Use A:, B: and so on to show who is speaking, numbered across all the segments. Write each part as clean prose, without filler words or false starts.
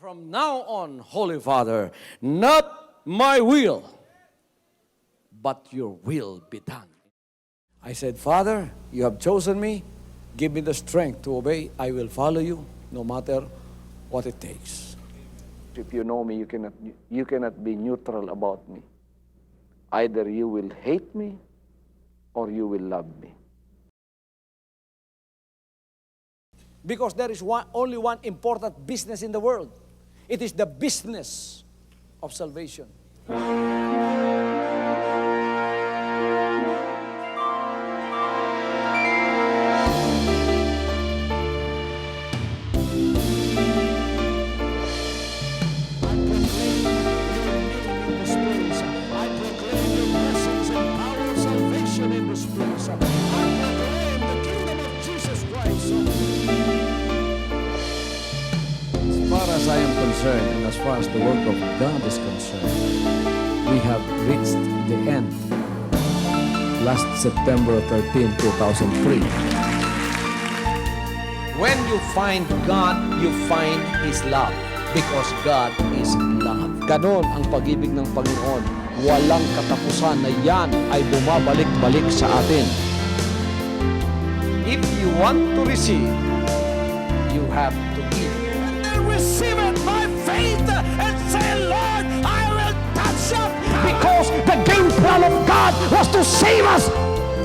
A: From now on, Holy Father, not my will, but your will be done. I said, Father, you have chosen me. Give me the strength to obey. I will follow you no matter what it takes.
B: If you know me, you cannot be neutral about me. Either you will hate me or you will love me.
A: Because there is only one important business in the world. It is the business of salvation. As I am concerned, and as far as the work of God is concerned, we have reached the end. Last September 13, 2003. When you find God, you find His love. Because God is love. Ganon ang pag-ibig ng Panginoon. Walang katapusan na yan ay bumabalik-balik sa atin. If you want to receive, you have to give. Receive it by faith and say, Lord, I will touch up. Because the game plan of God was to save us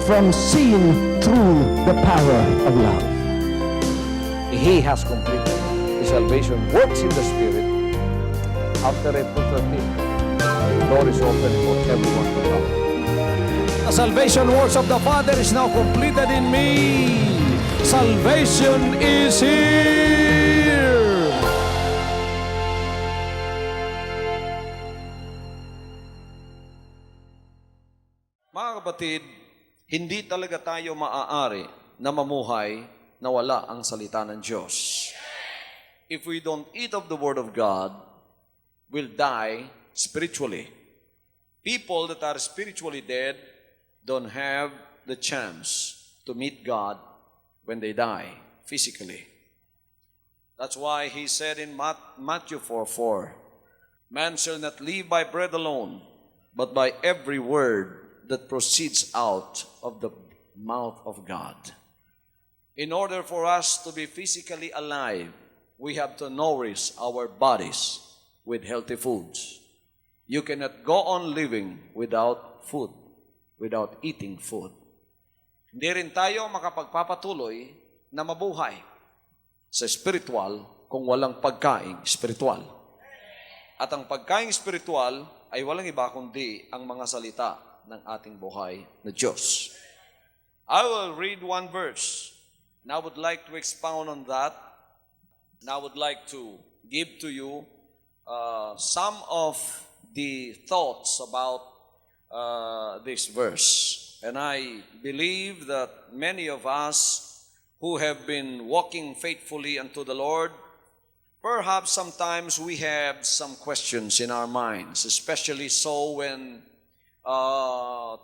A: from sin through the power of love. He has completed. His salvation works in the Spirit. After April 13, the door is open for everyone to come. The salvation works of the Father is now completed in me. Salvation is here. Mga kapatid, hindi talaga tayo maaari na mamuhay na wala ang salita ng Diyos. If we don't eat of the Word of God, we'll die spiritually. People that are spiritually dead don't have the chance to meet God when they die physically. That's why He said in Matthew 4:4, man shall not live by bread alone, but by every word that proceeds out of the mouth of God. In order for us to be physically alive, we have to nourish our bodies with healthy foods. You cannot go on living without food, without eating food. Hindi rin tayo makapagpapatuloy na mabuhay sa spiritual kung walang pagkaing spiritual. At ang pagkaing spiritual ay walang iba kundi ang mga salita ng ating buhay na Diyos. I will read one verse, and I would like to expound on that, and I would like to give to you some of the thoughts about this verse. And I believe that many of us who have been walking faithfully unto the Lord, perhaps sometimes we have some questions in our minds, especially so when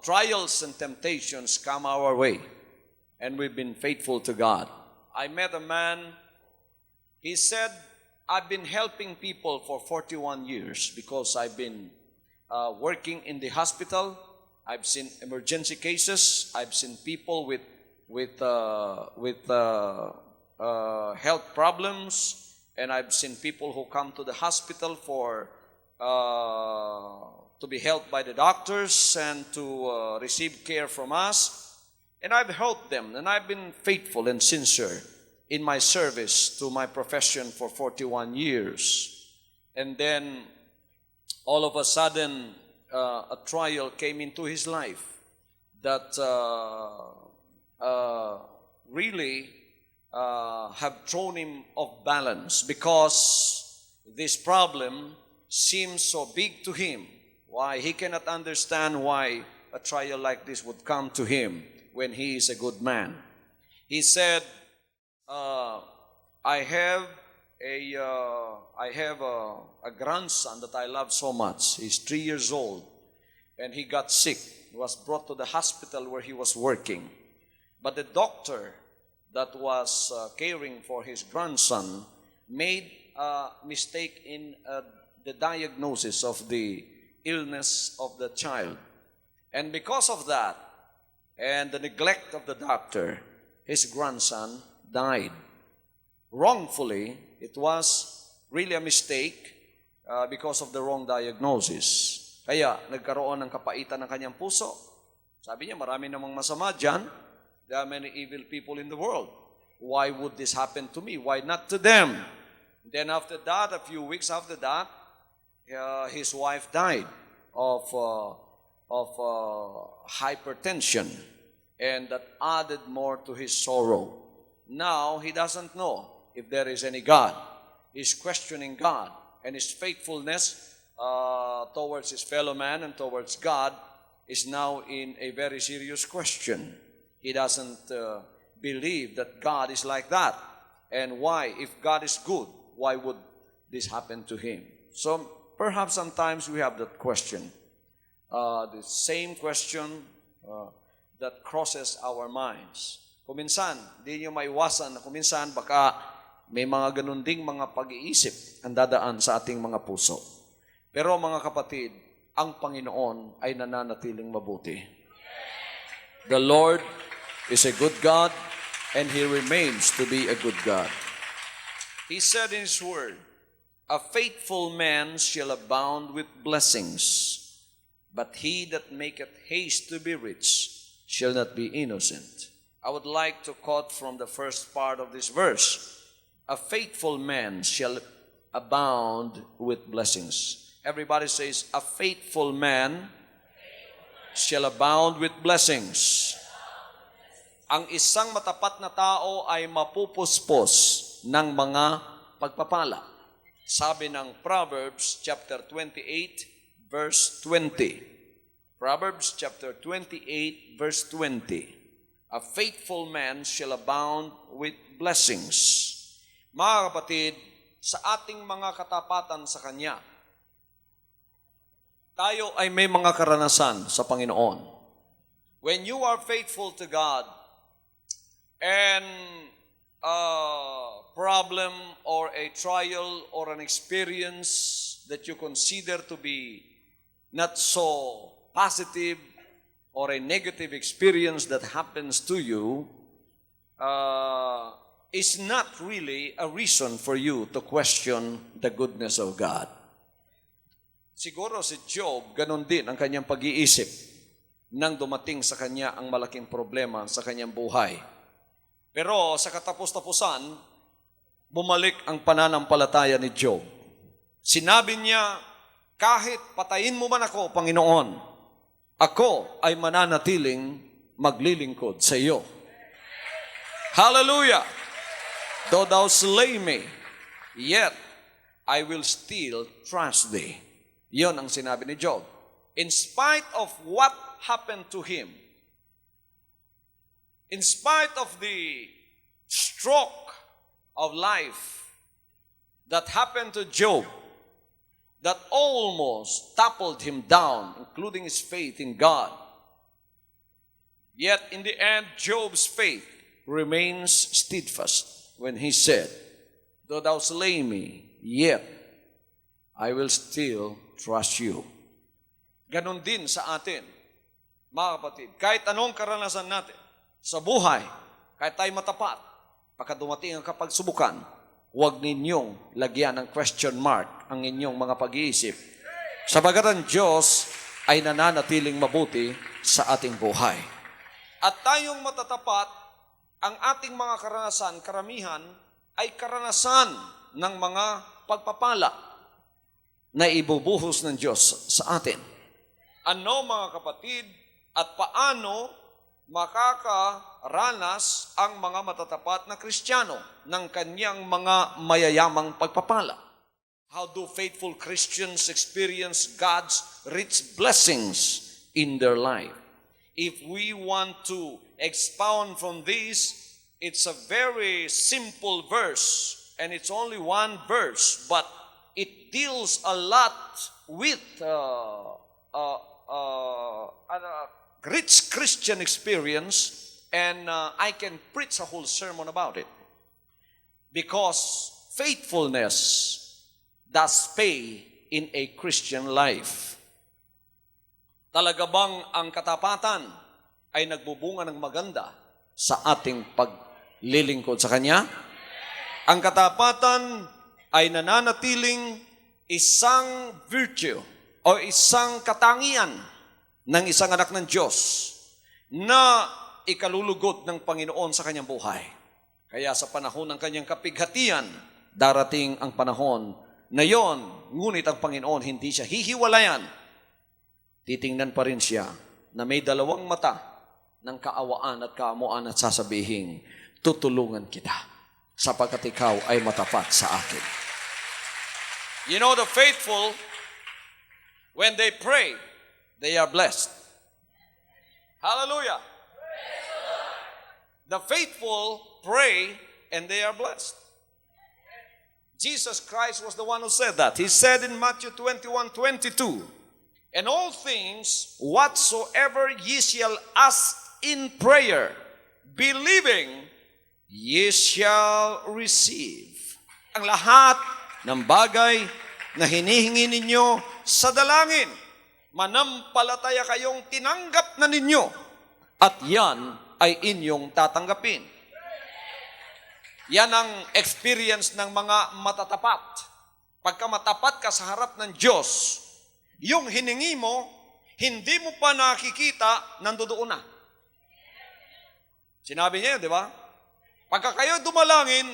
A: trials and temptations come our way, and we've been faithful to God. I met a man, he said, I've been helping people for 41 years because I've been working in the hospital. I've seen emergency cases. I've seen people with health problems, and I've seen people who come to the hospital for to be helped by the doctors and to receive care from us. And I've helped them, and I've been faithful and sincere in my service to my profession for 41 years. And then, all of a sudden, a trial came into his life that really have thrown him off balance, because this problem seems so big to him. Why? He cannot understand why a trial like this would come to him when he is a good man. He said, I have a grandson that I love so much. He's 3 years old, and he got sick. He was brought to the hospital where he was working. But the doctor that was caring for his grandson made mistake in the diagnosis of the illness of the child. And because of that, and the neglect of the doctor, his grandson died. Wrongfully, it was really a mistake because of the wrong diagnosis. Kaya nagkaroon ng kapaitan ng kanyang puso. Sabi niya, marami namang masama dyan. There are many evil people in the world. Why would this happen to me? Why not to them? Then after that, a few weeks after that, his wife died of hypertension, and that added more to his sorrow. Now, he doesn't know if there is any God. He's questioning God, and his faithfulness towards his fellow man and towards God is now in a very serious question. He doesn't believe that God is like that. And why? If God is good, why would this happen to him? So perhaps sometimes we have that question. The same question that crosses our minds. Kuminsan, di nyo maiwasan na kuminsan baka may mga ganun ding mga pag-iisip ang dadaan sa ating mga puso. Pero mga kapatid, ang Panginoon ay nananatiling mabuti. The Lord is a good God, and He remains to be a good God. He said in His word, "A faithful man shall abound with blessings, but he that maketh haste to be rich shall not be innocent." I would like to quote from the first part of this verse. A faithful man shall abound with blessings. Everybody says, a faithful man shall abound with blessings. Ang isang matapat na tao ay mapupuspos ng mga pagpapala. Sabi ng Proverbs chapter 28 verse 20. Proverbs chapter 28 verse 20. A faithful man shall abound with blessings. Mga kapatid, sa ating mga katapatan sa Kanya, tayo ay may mga karanasan sa Panginoon. When you are faithful to God, and a problem or a trial or an experience that you consider to be not so positive or a negative experience that happens to you is not really a reason for you to question the goodness of God. Siguro si Job, ganun din ang kanyang pag-iisip nang dumating sa kanya ang malaking problema sa kanyang buhay. Pero sa katapos-tapusan, bumalik ang pananampalataya ni Job. Sinabi niya, kahit patayin mo man ako, Panginoon, ako ay mananatiling maglilingkod sa iyo. Hallelujah! Though thou slay me, yet I will still trust thee. Yon ang sinabi ni Job. In spite of what happened to him, in spite of the stroke of life that happened to Job, that almost toppled him down, including his faith in God, yet in the end, Job's faith remains steadfast when he said, though thou slay me, yet I will still trust you. Ganon din sa atin, mga kapatid. Kahit anong karanasan natin sa buhay, kahit tayo matapat, pagka dumating ang kapagsubukan, huwag ninyong lagyan ng question mark ang inyong mga pag-iisip. Sabagat ang Diyos ay nananatiling mabuti sa ating buhay. At tayong matatapat, ang ating mga karanasan, karamihan, ay karanasan ng mga pagpapala na ibubuhos ng Diyos sa atin. Ano mga kapatid, at paano makakaranas ang mga matatapat na Kristiyano ng kanyang mga mayayamang pagpapala? How do faithful Christians experience God's rich blessings in their life? If we want to expound from this, it's a very simple verse, and it's only one verse, but it deals a lot with rich Christian experience, and I can preach a whole sermon about it. Because faithfulness does pay in a Christian life? Talaga bang ang katapatan ay nagbubunga ng maganda sa ating paglilingkod sa Kanya? Ang katapatan ay nananatiling isang virtue o isang katangian ng isang anak ng Diyos na ikalulugod ng Panginoon sa kanyang buhay. Kaya sa panahon ng kanyang kapighatian, darating ang panahon na yon, ngunit ang Panginoon hindi siya hihiwalayan. Titingnan pa rin siya na may dalawang mata ng kaawaan at kaamuan at sasabihin, tutulungan kita sapagkat ikaw ay matapat sa akin. You know, the faithful, when they pray, they are blessed. Hallelujah. The faithful pray and they are blessed. Jesus Christ was the one who said that. He said in Matthew 21:22, "And all things whatsoever ye shall ask in prayer, believing, ye shall receive." Ang lahat ng bagay na hinihingi ninyo sa dalangin, manampalataya kayong tinanggap na ninyo at yan ay inyong tatanggapin. Yan ang experience ng mga matatapat. Pagka matapat ka sa harap ng Diyos, yung hiningi mo, hindi mo pa nakikita, nandoon na. Sinabi niya, di ba? Pagka kayo dumalangin,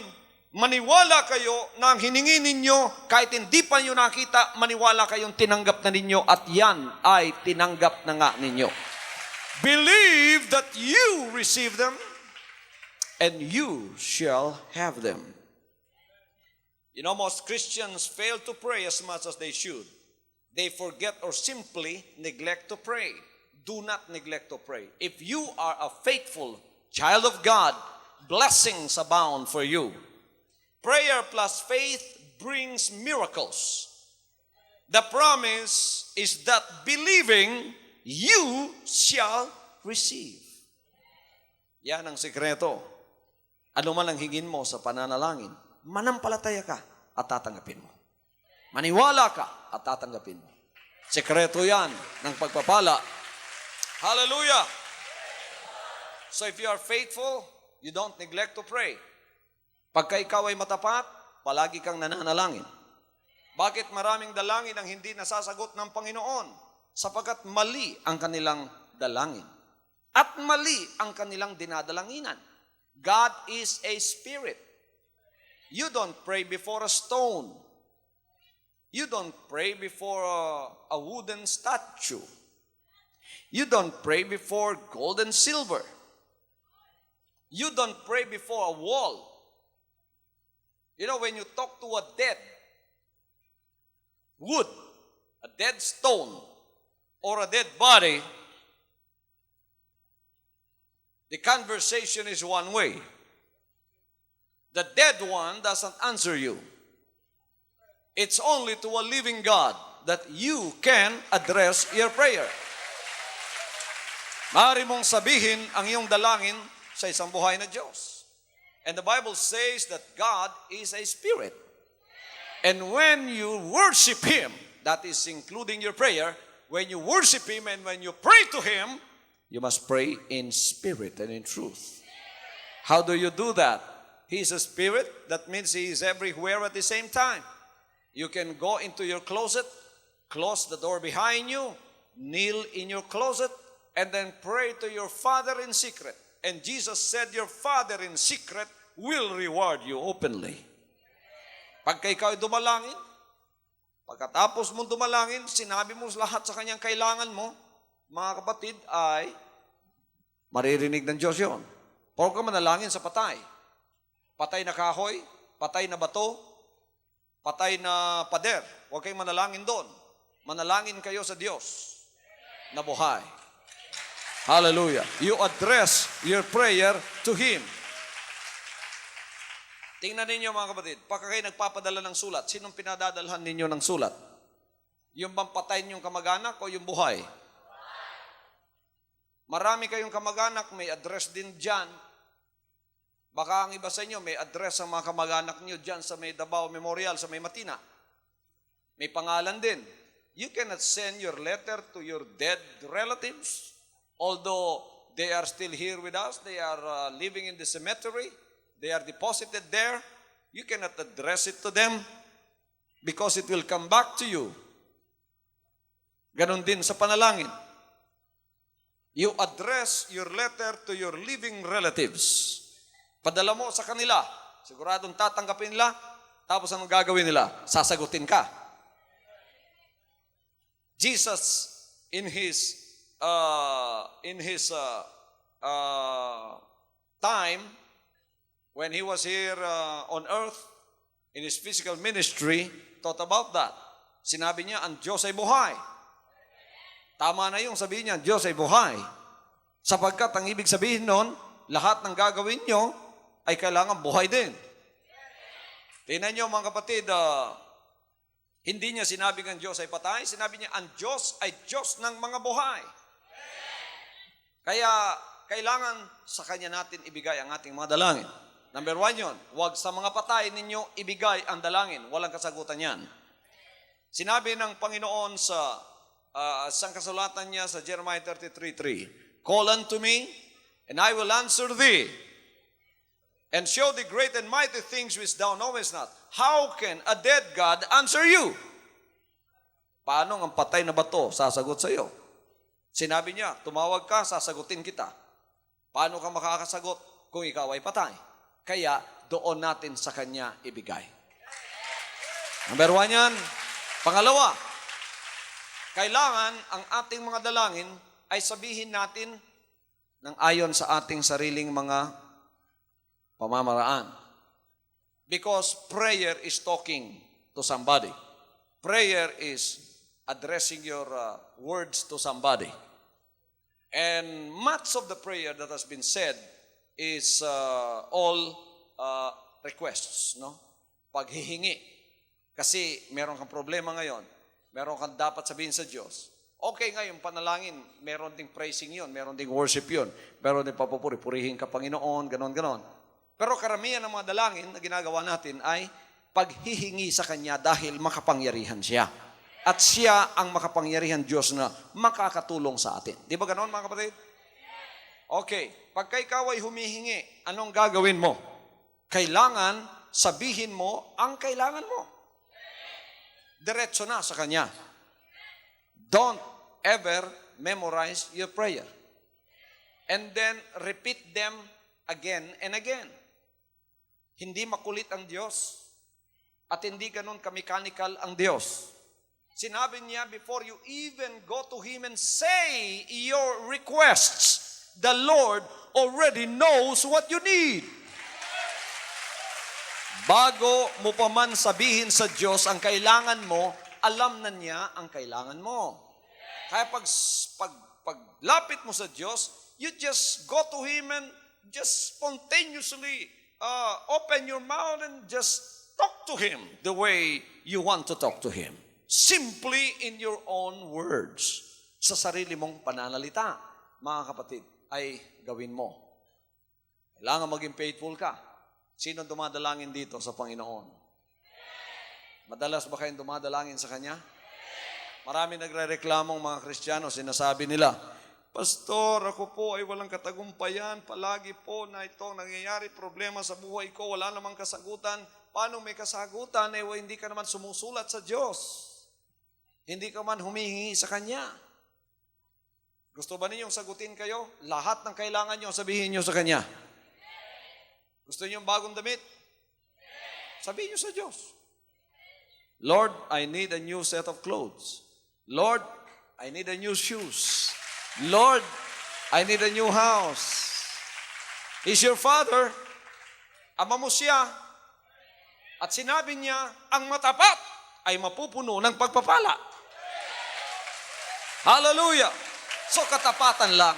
A: maniwala kayo na ang hiningi ninyo, kahit hindi pa nyo nakita, maniwala kayong tinanggap na ninyo at yan ay tinanggap na nga ninyo. Believe that you receive them and you shall have them. You know, most Christians fail to pray as much as they should. They forget or simply neglect to pray. Do not neglect to pray. If you are a faithful child of God, blessings abound for you. Prayer plus faith brings miracles. The promise is that believing, you shall receive. Yan ang sikreto. Ano man ang hingin mo sa pananalangin, manampalataya ka at tatanggapin mo. Maniwala ka at tatanggapin mo. Sikreto yan ng pagpapala. Hallelujah! So if you are faithful, you don't neglect to pray. Pagka ikaw ay matapat, palagi kang nananalangin. Bakit maraming dalangin ang hindi nasasagot ng Panginoon? Sapagkat mali ang kanilang dalangin. At mali ang kanilang dinadalanginan. God is a spirit. You don't pray before a stone. You don't pray before a wooden statue. You don't pray before gold and silver. You don't pray before a wall. You know, when you talk to a dead wood, a dead stone, or a dead body, the conversation is one way. The dead one doesn't answer you. It's only to a living God that you can address your prayer. Maaari mong sabihin ang iyong dalangin sa isang buhay na Diyos. And the Bible says that God is a spirit. And when you worship Him, that is including your prayer, when you worship Him and when you pray to Him, you must pray in spirit and in truth. How do you do that? He is a spirit. That means He is everywhere at the same time. You can go into your closet, close the door behind you, kneel in your closet, and then pray to your Father in secret. And Jesus said, your Father in secret will reward you openly. Pagka ikaw ay dumalangin, pagkatapos mong dumalangin, sinabi mo lahat sa kanyang kailangan mo, mga kapatid, ay maririnig ng Diyos yun. Huwag ka manalangin sa patay. Patay na kahoy, patay na bato, patay na pader. Huwag kayong manalangin doon. Manalangin kayo sa Diyos na buhay. Hallelujah. You address your prayer to Him. Tingnan ninyo mga kapatid, pagka kayo nagpapadala ng sulat, sinong pinadadalhan ninyo ng sulat? Yung bang patay ninyong kamag-anak o yung buhay? Marami kayong kamag-anak, may address din dyan. Baka ang iba sa inyo, may address ang mga kamag-anak nyo dyan sa may Davao Memorial, sa may Matina. May pangalan din. You cannot send your letter to your dead relatives, although they are still here with us, they are living in the cemetery, they are deposited there. You cannot address it to them because it will come back to you. Ganon din sa panalangin. You address your letter to your living relatives. Padala mo sa kanila. Siguradong tatanggapin nila. Tapos anong gagawin nila? Sasagutin ka. Jesus, in his time, when he was here on earth, in his physical ministry, taught about that. Sinabi niya, ang Diyos ay buhay. Tama na yung sabihin niya, Diyos ay buhay. Sapagkat ang ibig sabihin nun, lahat ng gagawin nyo ay kailangan buhay din. Tingnan nyo mga kapatid, hindi niya sinabi ng Diyos ay patay, sinabi niya, ang Diyos ay Diyos ng mga buhay. Kaya, kailangan sa Kanya natin ibigay ang ating mga dalangin. Number 1 yun, huwag sa mga patay ninyo ibigay ang dalangin. Walang kasagutan yan. Sinabi ng Panginoon sa isang kasulatan niya sa Jeremiah 33:3, call unto me, and I will answer thee, and show thee great and mighty things which thou knowest not. How can a dead God answer you? Paano ang patay na bato sasagot sa iyo? Sinabi niya, tumawag ka, sasagutin kita. Paano ka makakasagot kung ikaw ay patay? Kaya doon natin sa Kanya ibigay. Number 1 yan. Pangalawa, kailangan ang ating mga dalangin ay sabihin natin ng ayon sa ating sariling mga pamamaraan. Because prayer is talking to somebody. Prayer is addressing your words to somebody. And much of the prayer that has been said is all requests, no? Paghihingi. Kasi meron kang problema ngayon, meron kang dapat sabihin sa Diyos. Okay ngayon, panalangin, meron ding praising yun, meron ding worship yun, meron ding papupuri, purihin ka Panginoon, ganon. Pero karamihan ng mga dalangin na ginagawa natin ay paghihingi sa Kanya dahil makapangyarihan siya. At siya ang makapangyarihan Diyos na makakatulong sa atin. Di ba ganon mga kapatid? Okay, pagka ikaw ay humihingi, anong gagawin mo? Kailangan sabihin mo ang kailangan mo. Diretso na sa Kanya. Don't ever memorize your prayer. And then repeat them again and again. Hindi makulit ang Diyos at hindi ganun ka-mechanical ang Diyos. Sinabi niya, before you even go to Him and say your requests, the Lord already knows what you need. Bago mo pa man sabihin sa Diyos ang kailangan mo, alam na niya ang kailangan mo. Kaya paglapit mo sa Diyos, you just go to Him and just spontaneously open your mouth and just talk to Him the way you want to talk to Him. Simply in your own words. Sa sarili mong pananalita, mga kapatid, ay gawin mo. Kailangan maging faithful ka. Sino dumadalangin dito sa Panginoon? Madalas ba kayong dumadalangin sa Kanya? Marami nagre-reklamong mga Kristiyano, sinasabi nila, Pastor, ako po ay walang katagumpayan, palagi po na itong nangyayari problema sa buhay ko, wala namang kasagutan. Paano may kasagutan? Hindi ka naman sumusulat sa Diyos. Hindi ka man humihingi sa Kanya. Gusto ba ninyong sagutin kayo? Lahat ng kailangan nyo, sabihin nyo sa Kanya. Gusto niyo bagong damit? Sabihin niyo sa Diyos. Lord, I need a new set of clothes. Lord, I need a new shoes. Lord, I need a new house. He's your Father. Ama mo siya. At sinabi niya, ang matapat ay mapupuno ng pagpapala. Hallelujah! So katapatan lang.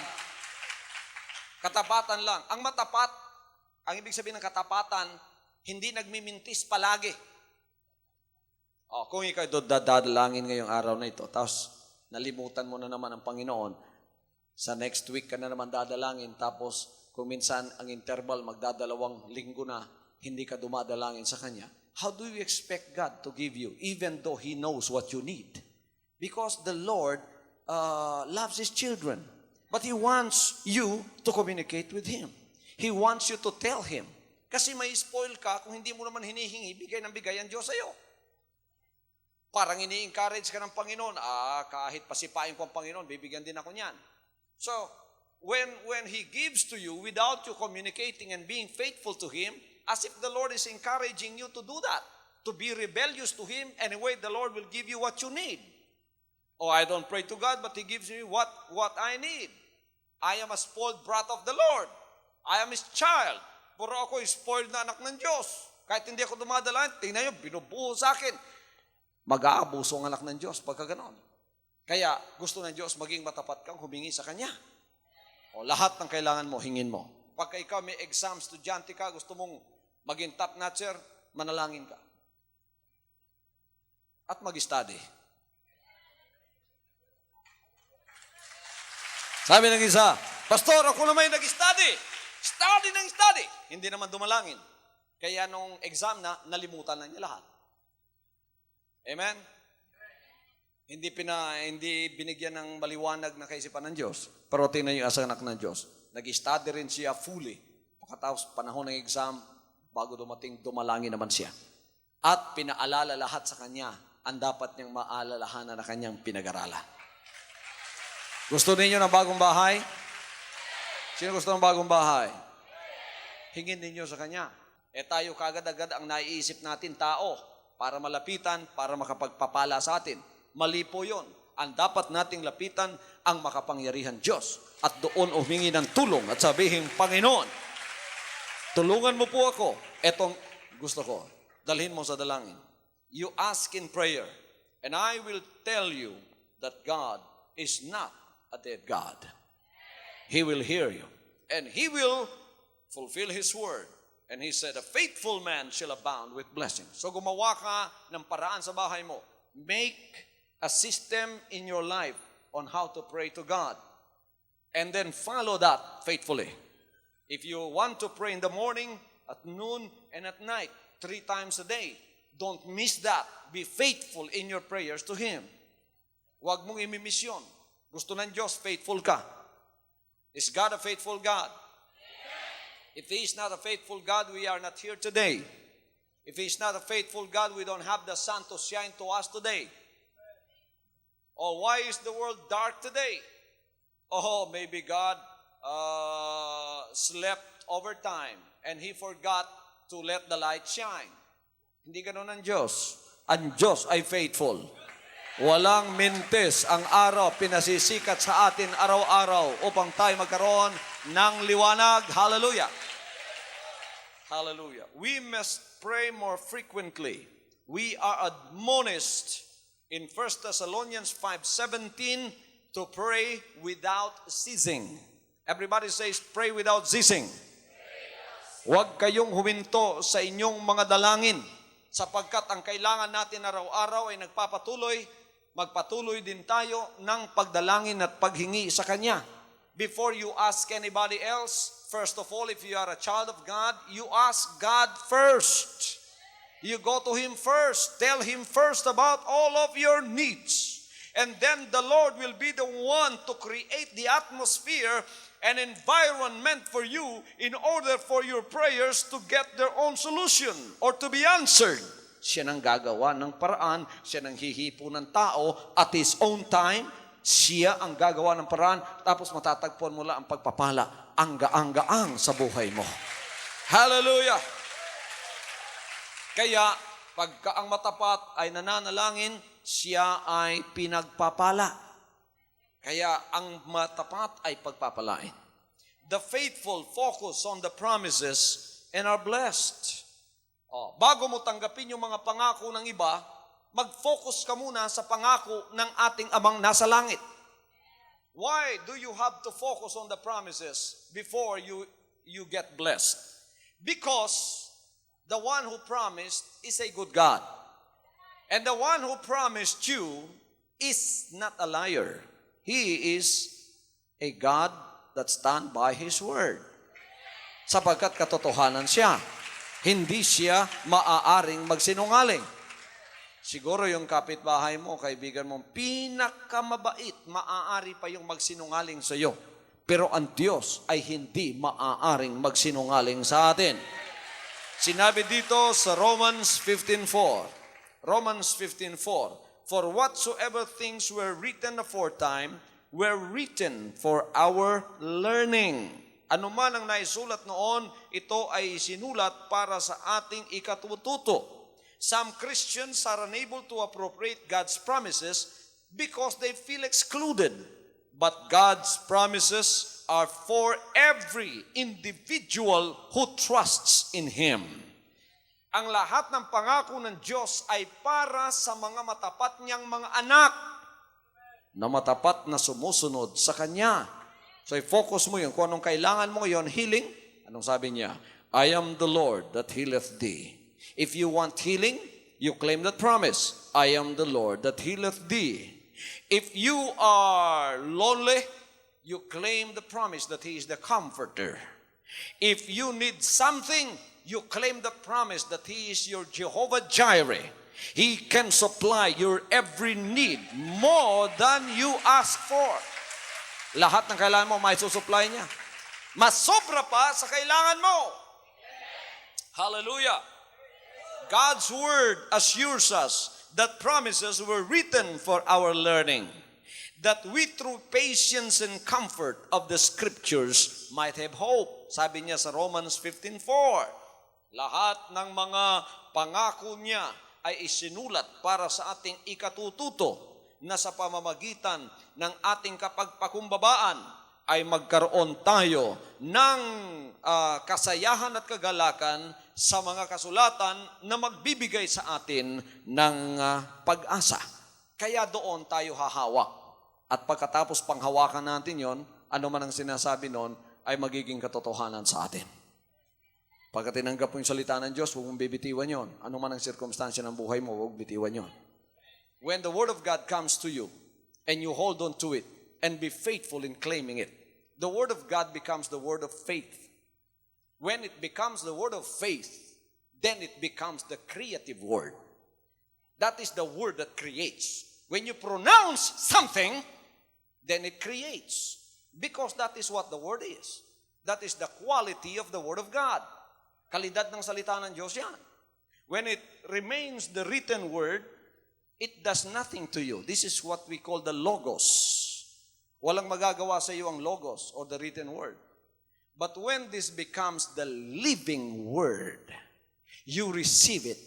A: Katapatan lang. Ang matapat, ang ibig sabihin ng katapatan, hindi nagmimintis palagi. Kung ikaw dadalangin ngayong araw na ito, tapos nalimutan mo na naman ang Panginoon, sa next week ka na naman dadalangin, tapos Kung minsan ang interval magdadalawang linggo na hindi ka dumadalangin sa Kanya, how do you expect God to give you even though He knows what you need? Because the Lord loves His children. But He wants you to communicate with Him. He wants you to tell Him. Kasi may spoil ka kung hindi mo naman hinihingi, bigay ng bigay ang Diyos sa'yo. Parang ini-encourage ka ng Panginoon, kahit pasipain ko ang Panginoon, bibigyan din ako niyan. So, when He gives to you without you communicating and being faithful to Him, as if the Lord is encouraging you to do that, to be rebellious to Him, anyway, the Lord will give you what you need. Oh, I don't pray to God, but He gives me what I need. I am a spoiled brat of the Lord. I am His child. Pero ako spoiled na anak ng Diyos. Kahit hindi ako dumadalain, tingnan nyo, binubuo sa akin. Mag-aabuso ang anak ng Diyos pagka ganon. Kaya gusto ng Diyos maging matapat kang humingi sa Kanya. O lahat ng kailangan mo, hingin mo. Pagka ikaw may exam, estudyante ka, gusto mong maging top notcher, manalangin ka. At mag-study. Sabi ng isa, Pastor, ako naman yung nag-study. Study ng study. Hindi naman dumalangin. Kaya nung exam na, nalimutan na niya lahat. Amen? Hindi binigyan ng maliwanag na kaisipan ng Diyos. Pero tingnan niyo as anak ng Diyos. Nag-study rin siya fully. Pagkatapos panahon ng exam, bago dumating, dumalangin naman siya. At pinaalala lahat sa kanya ang dapat niyang maalalahanan na kanyang pinag-aralan. Gusto ninyo ng bagong bahay? Sino gusto ng bagong bahay? Hingin ninyo sa Kanya. Tayo kagad-agad ang naiisip natin tao para malapitan, para makapagpapala sa atin. Mali po yun. Ang dapat nating lapitan ang makapangyarihan Diyos. At doon humingi ng tulong at sabihin, Panginoon, tulungan mo po ako. Etong gusto ko, dalhin mo sa dalangin. You ask in prayer, and I will tell you that God is not a dead God. He will hear you. And He will fulfill His word. And He said, a faithful man shall abound with blessings. So gumawa ka ng paraan sa bahay mo. Make a system in your life on how to pray to God. And then follow that faithfully. If you want to pray in the morning, at noon, and at night, 3 times a day, don't miss that. Be faithful in your prayers to Him. Huwag mong imimiss yun. Gusto ng Diyos, faithful ka. Is God a faithful God? If He is not a faithful God, we are not here today. If He is not a faithful God, we don't have the sun to shine to us today. Oh, why is the world dark today? Oh, maybe God slept over time and He forgot to let the light shine. Hindi ganun ang Diyos. Ang Diyos ay faithful. Walang mintes ang araw, pinasisikat sa atin araw-araw upang tayo magkaroon ng liwanag. Hallelujah! Hallelujah. We must pray more frequently. We are admonished in 1 Thessalonians 5:17 to pray without ceasing. Everybody says, pray without ceasing. Huwag kayong huminto sa inyong mga dalangin sapagkat ang kailangan natin araw-araw ay magpatuloy din tayo ng pagdalangin at paghingi sa Kanya. Before you ask anybody else, first of all, if you are a child of God, you ask God first. You go to Him first. Tell Him first about all of your needs. And then the Lord will be the one to create the atmosphere and environment for you in order for your prayers to get their own solution or to be answered. Siya nang gagawa ng paraan, siya nang hihipo ng tao at His own time, siya ang gagawa ng paraan, tapos matatagpuan mo lang ang pagpapala, ang gaang-gaang sa buhay mo. Hallelujah! Kaya, pagka ang matapat ay nananalangin, siya ay pinagpapala. Kaya, ang matapat ay pagpapalain. The faithful focus on the promises and are blessed. Bago mo tanggapin yung mga pangako ng iba, mag-focus ka muna sa pangako ng ating Amang nasa langit. Why do you have to focus on the promises before you get blessed? Because the one who promised is a good God. And the one who promised you is not a liar. He is a God that stands by His word. sapagkat katotohanan siya. Hindi siya maaaring magsinungaling. Siguro yung kapitbahay mo, kaibigan mo, pinakamabait, maaari pa yung magsinungaling sa iyo. Pero ang Diyos ay hindi maaaring magsinungaling sa atin. Sinabi dito sa Romans 15:4. Romans 15:4. For whatsoever things were written aforetime were written for our learning. Ano man ang naisulat noon, ito ay sinulat para sa ating ikatututo. Some Christians are unable to appropriate God's promises because they feel excluded. But God's promises are for every individual who trusts in Him. Ang lahat ng pangako ng Diyos ay para sa mga matapat niyang mga anak na matapat na sumusunod sa Kanya. So i-focus mo yun. Kung anong kailangan mo ngayon, healing. Anong sabi niya? I am the Lord that healeth thee. If you want healing, you claim that promise. I am the Lord that healeth thee. If you are lonely, you claim the promise that He is the comforter. If you need something, you claim the promise that He is your Jehovah Jireh. He can supply your every need more than you ask for. Lahat ng kailangan mo, may susupply niya. Mas sobra pa sa kailangan mo. Hallelujah. God's word assures us that promises were written for our learning, that we through patience and comfort of the Scriptures might have hope. Sabi niya sa Romans 15:4. Lahat ng mga pangako niya ay isinulat para sa ating ikatututo na sa pamamagitan ng ating kapagpakumbabaan ay magkaroon tayo ng kasayahan at kagalakan sa mga kasulatan na magbibigay sa atin ng pag-asa. Kaya doon tayo hahawak. At pagkatapos panghawakan natin yon, ano man ang sinasabi noon ay magiging katotohanan sa atin. Pagka tinanggap mo yung salita ng Diyos, huwag mong bibitiwan yon. Ano man ang sirkumstansya ng buhay mo, huwag bitiwan yon. When the Word of God comes to you, and you hold on to it, and be faithful in claiming it, the Word of God becomes the Word of faith. When it becomes the Word of faith, then it becomes the creative Word. That is the Word that creates. When you pronounce something, then it creates. Because that is what the Word is. That is the quality of the Word of God. Kalidad ng salita ng Diyos yan. When it remains the written word, it does nothing to you. This is what we call the logos. Walang magagawa sa iyo ang logos or the written word. But when this becomes the living word, you receive it.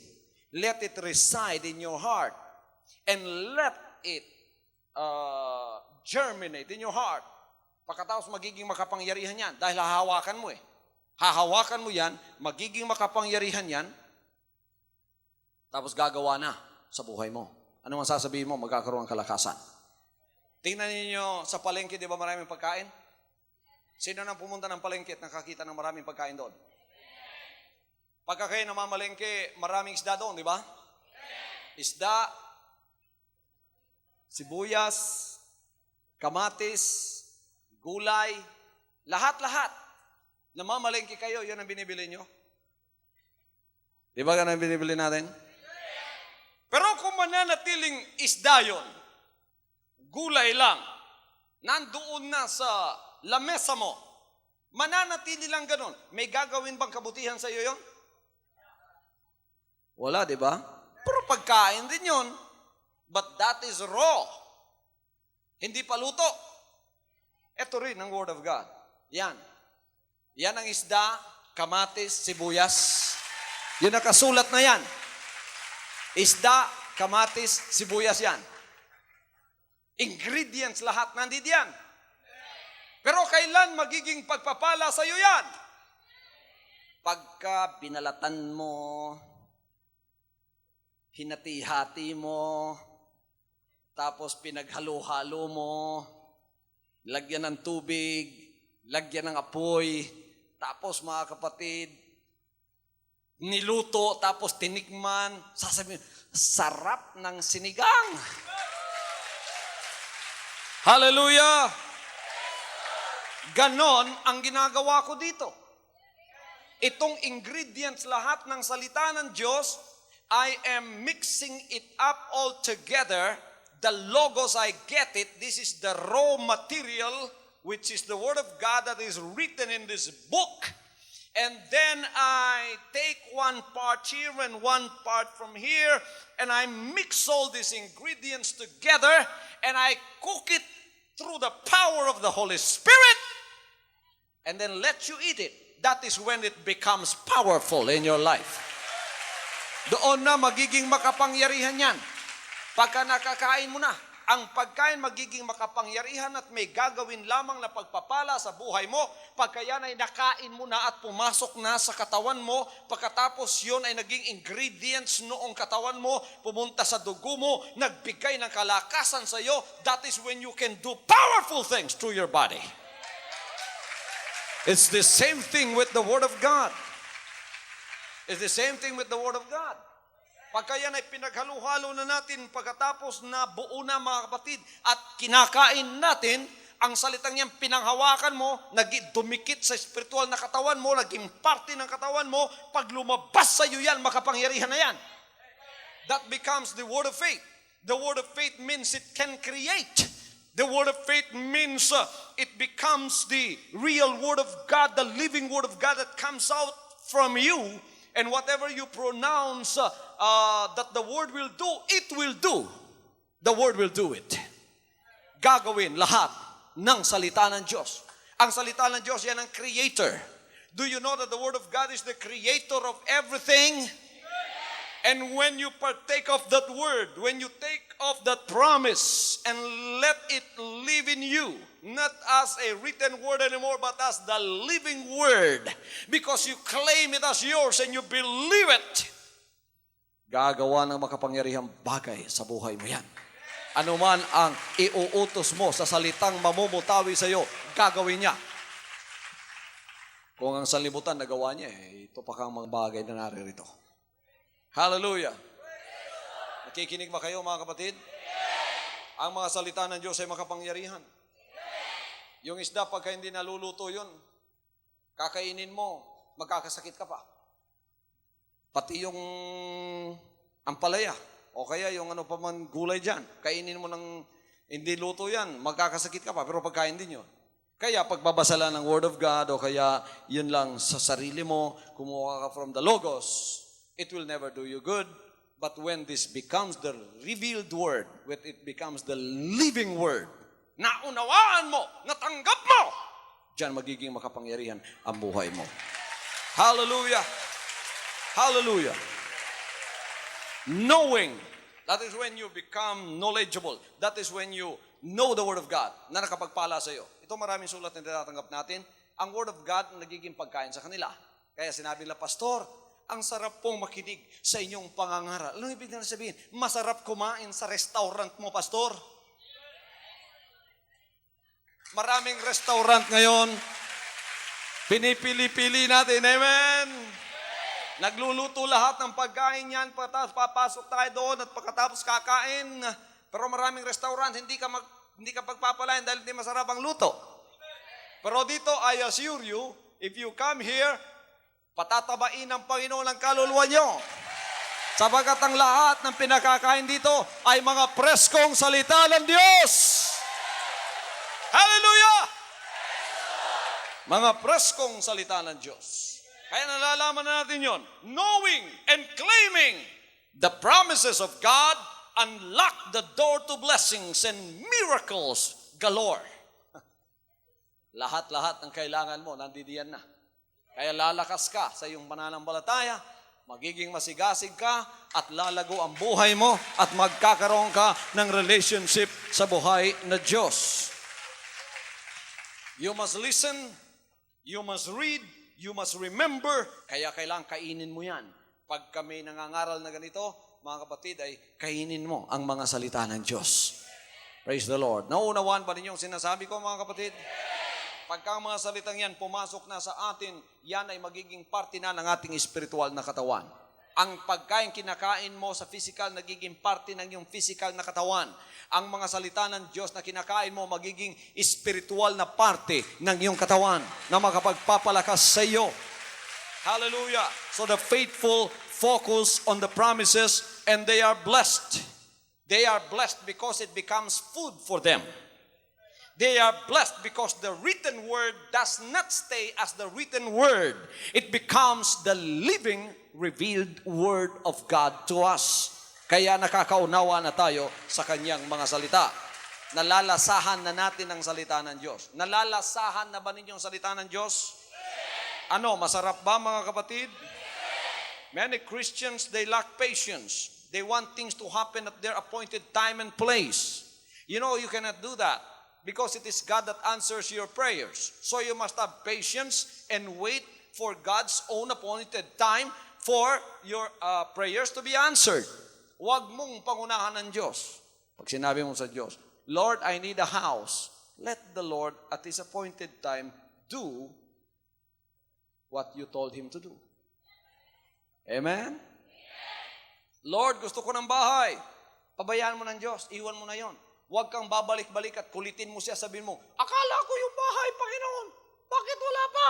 A: Let it reside in your heart. And let it germinate in your heart. Pagkatapos magiging makapangyarihan yan dahil hahawakan mo eh. Hahawakan mo yan, magiging makapangyarihan yan, tapos gagawa na sa buhay mo. Ano man sasabihin mo, magkakaroon ng kalakasan. Tingnan niyo sa palengke, di ba maraming pagkain? Sino nang pumunta ng palengke at nakakita ng maraming pagkain doon? Pagka kayo namamalengke, maraming isda doon, di ba? Isda, sibuyas, kamatis, gulay, lahat-lahat. Namamalengke kayo, yun ang binibili nyo. Di ba ganun ang binibili natin? Pero kung mananatiling isda yun, gulay lang, nandoon na sa lamesa mo, mananatili lang ganun, may gagawin bang kabutihan sa iyo yun? Wala, di ba? Pero pagkain din yun. But that is raw. Hindi pa luto. Ito rin ang Word of God. Yan. Yan ang isda, kamatis, sibuyas. Yun nakasulat na yan. Isda, kamatis, sibuyas yan. Ingredients lahat nandito yan. Pero kailan magiging pagpapala sa iyo yan? Pagka binalatan mo, hinati-hati mo, tapos pinaghalo-halo mo, lagyan ng tubig, lagyan ng apoy, tapos mga kapatid, niluto, tapos tinikman, sasabihin, sarap ng sinigang. Hallelujah! Ganon ang ginagawa ko dito. Itong ingredients lahat ng salita ng Diyos, I am mixing it up all together. The Logos, I get it. This is the raw material, which is the Word of God that is written in this book. And then I take one part here and one part from here, and I mix all these ingredients together, and I cook it through the power of the Holy Spirit, and then let you eat it. That is when it becomes powerful in your life. Doon na magiging makapangyarihan yan. Pagka nakakain mo na, ang pagkain magiging makapangyarihan at may gagawin lamang na pagpapala sa buhay mo. Pagka yan ay nakain mo na at pumasok na sa katawan mo, pagkatapos yun ay naging ingredients noong katawan mo, pumunta sa dugo mo, nagbigay ng kalakasan sa iyo, that is when you can do powerful things through your body. It's the same thing with the Word of God. It's the same thing with the Word of God. Pagka yan ay pinaghalo-halo na natin, pagkatapos na buo na mga kapatid, at kinakain natin, ang salitang yan pinanghawakan mo, dumikit sa spiritual na katawan mo, naging parte ng katawan mo, pag lumabas sa iyo yan, makapangyarihan na yan. That becomes the word of faith. The word of faith means it can create. The word of faith means it becomes the real word of God, the living word of God that comes out from you. And whatever you pronounce that the word will do, it will do. The word will do it. Gagawin lahat ng salita ng Diyos. Ang salita ng Diyos, yan ang creator. Do you know that the word of God is the creator of everything? And when you partake of that word, when you take of that promise and let it live in you, not as a written word anymore, but as the living word, because you claim it as yours and you believe it, gagawa ng makapangyarihang bagay sa buhay mo yan. Ano man ang iuutos mo sa salitang mamumutawi sa iyo, gagawin niya. Kung ang sanlibutan nagawa niya, ito pa kang mga bagay na naririto. Hallelujah. Nakikinig ba kayo mga kapatid? Ang mga salita ng Diyos ay makapangyarihan. Yung isda, pagka hindi naluluto yun, kakainin mo, magkakasakit ka pa. Pati yung ampalaya, o kaya yung ano pa man gulay dyan, kainin mo ng hindi luto yan, magkakasakit ka pa, pero pagkain din yun. Kaya pagbabasa lang ng Word of God, o kaya yun lang sa sarili mo, kumuha ka from the Logos, it will never do you good. But when this becomes the revealed word, when it becomes the living word, naunawaan mo, natanggap mo, diyan magiging makapangyarihan ang buhay mo. Hallelujah! Hallelujah! Knowing, that is when you become knowledgeable. That is when you know the Word of God na nakapagpala sa iyo. Ito maraming sulat na tinatanggap natin. Ang Word of God nagiging pagkain sa kanila. Kaya sinabi nila, Pastor, ang sarap pong makinig sa inyong pangangaral. Anong ibig na sabihin? Masarap kumain sa restaurant mo, Pastor. Maraming restaurant ngayon. Pinipili-pili natin. Amen? Nagluluto lahat ng pagkain yan. Papasok tayo doon at pagkatapos kakain. Pero maraming restaurant, hindi ka pagpapalain dahil hindi masarap ang luto. Pero dito, I assure you, if you come here, patatabain ng Panginoon ang kaluluwa nyo. Sabagat ang lahat ng pinakakain dito ay mga preskong salita ng Diyos. Hallelujah! Mga preskong salita ng Diyos. Kaya nalalaman na natin yon. Knowing and claiming the promises of God unlock the door to blessings and miracles galore. Lahat-lahat ng kailangan mo, nandidiyan na. Kaya lalakas ka sa iyong pananampalataya, magiging masigasig ka, at lalago ang buhay mo, at magkakaroon ka ng relationship sa buhay na Diyos. You must listen, you must read, you must remember, kaya kailangan kainin mo yan. Pag kami nangangaral na ganito, mga kapatid, ay kainin mo ang mga salita ng Diyos. Praise the Lord. Naunawaan ba ninyong sinasabi ko, mga kapatid? Pagka ang mga salitang yan pumasok na sa atin, yan ay magiging parte na ng ating spiritual na katawan. Ang pagkain kinakain mo sa physical, nagiging parte ng iyong physical na katawan. Ang mga salita ng Diyos na kinakain mo, magiging spiritual na parte ng iyong katawan na makapagpapalakas sa iyo. Hallelujah. So the faithful focus on the promises and they are blessed. They are blessed because it becomes food for them. They are blessed because the written word does not stay as the written word. It becomes the living, revealed word of God to us. Kaya nakakaunawa na tayo sa kanyang mga salita. Nalalasahan na natin ang salita ng Diyos. Nalalasahan na ba ninyong salita ng Diyos? Ano, masarap ba mga kapatid? Many Christians, they lack patience. They want things to happen at their appointed time and place. You know, you cannot do that because it is God that answers your prayers. So you must have patience and wait for God's own appointed time for your prayers to be answered. Huwag mong pangunahan ng Diyos. Pag sinabi mo sa Diyos, Lord, I need a house. Let the Lord at His appointed time do what you told Him to do. Amen? Lord, gusto ko ng bahay. Pabayaan mo ng Diyos. Iwan mo na yon. Huwag kang babalik-balik at kulitin mo siya. Sabihin mo, akala ko yung bahay, Panginoon. Bakit wala pa?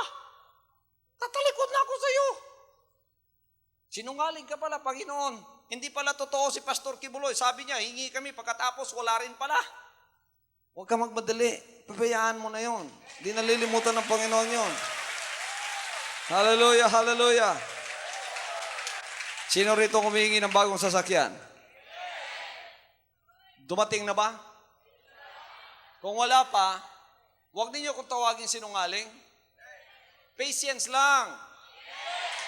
A: Tatalikod na ako sa iyo. Sinungaling ka pala, Panginoon. Hindi pala totoo si Pastor Kibuloy. Sabi niya, hingi kami pagkatapos wala rin pala. Huwag kang magmadali. Pabayaan mo na yon. Hindi nalilimutan ng Panginoon yon. Hallelujah, hallelujah. Sino rito humihingi ng bagong sasakyan? Dumating na ba? Kung wala pa, huwag ninyo kung tawagin sinungaling. Patience lang.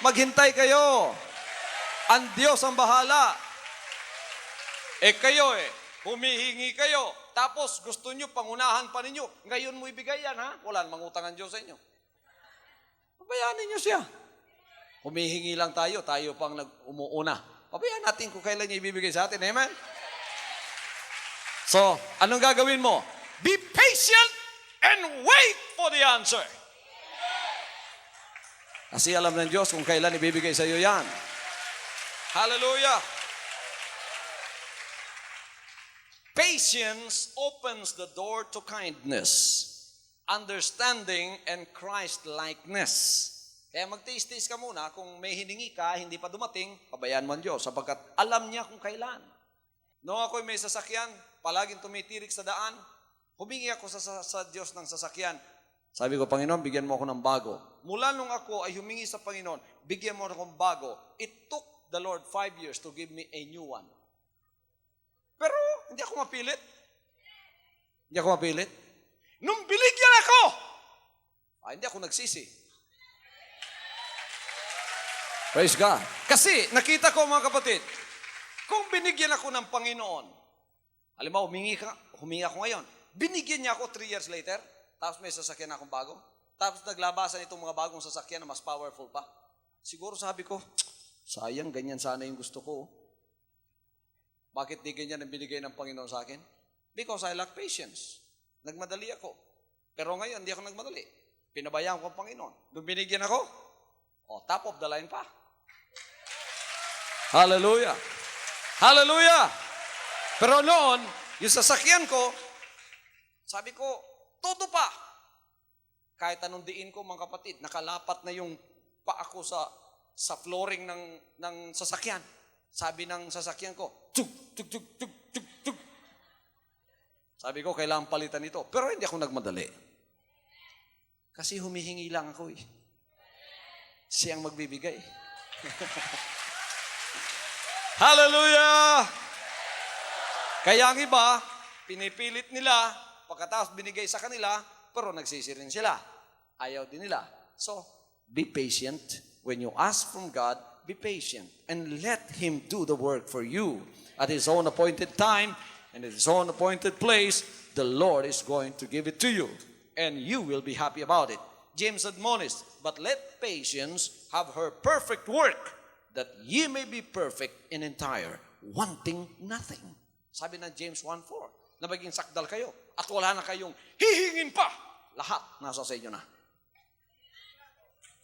A: Maghintay kayo. Ang Diyos ang bahala. Kayo humihingi kayo. Tapos gusto nyo, pangunahan pa ninyo. Ngayon mo ibigay yan, ha? Wala namang utang ang Diyos sa inyo. Pabayaan ninyo siya. Humihingi lang tayo pang umuuna. Pabayaan natin kung kailan niya ibibigay sa atin. Amen? So, anong gagawin mo? Be patient and wait for the answer. Kasi alam ng Diyos kung kailan ibibigay sa iyo yan. Hallelujah! Patience opens the door to kindness, understanding, and Christ-likeness. Kaya magtiis-tiis ka muna, kung may hiningi ka, hindi pa dumating, pabayaan mo ang Diyos, sapagkat alam niya kung kailan. Noong ako'y may sasakyan, palaging tumitirik sa daan, humingi ako sa Diyos ng sasakyan. Sabi ko, Panginoon, bigyan mo ako ng bago. Mula nung ako ay humingi sa Panginoon, bigyan mo ako ng bago. It took the Lord 5 years to give me a new one. Pero, hindi ako mapilit. Hindi ako mapilit. Nung binigyan ako, hindi ako nagsisi. Praise God. Kasi, nakita ko mga kapatid, kung binigyan ako ng Panginoon, alam mo, humingi ako ngayon, binigyan niya ako 3 years later, tapos may sasakyan akong bago, tapos naglabasan itong mga bagong sasakyan na mas powerful pa. Siguro sabi ko, sayang, ganyan sana yung gusto ko. Bakit di ganyan ang binigay ng Panginoon sa akin? Because I lack patience. Nagmadali ako. Pero ngayon, hindi ako nagmadali. Pinabayaan ko ang Panginoon. Nung binigyan ako, top of the line pa. Hallelujah. Hallelujah. Pero noon, yung sasakyan ko, sabi ko, todo pa. Kahit anong diin ko, mga kapatid, nakalapat na yung paa ko sa flooring ng sasakyan. Sabi ng sasakyan ko, tug, tug, tug, tug, tug, tug. Sabi ko, kailangan palitan ito. Pero hindi ako nagmadali. Kasi humihingi lang ako . Siyang magbibigay. Hallelujah! Kaya ang iba, pinipilit nila, pagkatapos binigay sa kanila, pero nagsisi rin sila. Ayaw din nila. So, be patient. When you ask from God, be patient. And let Him do the work for you. At His own appointed time, and at His own appointed place, the Lord is going to give it to you. And you will be happy about it. James admonished, but let patience have her perfect work, that ye may be perfect and entire, wanting nothing. Sabi ng James 1:4, na maging sakdal kayo, at wala na kayong hihingin pa. Lahat nasa sa inyo na.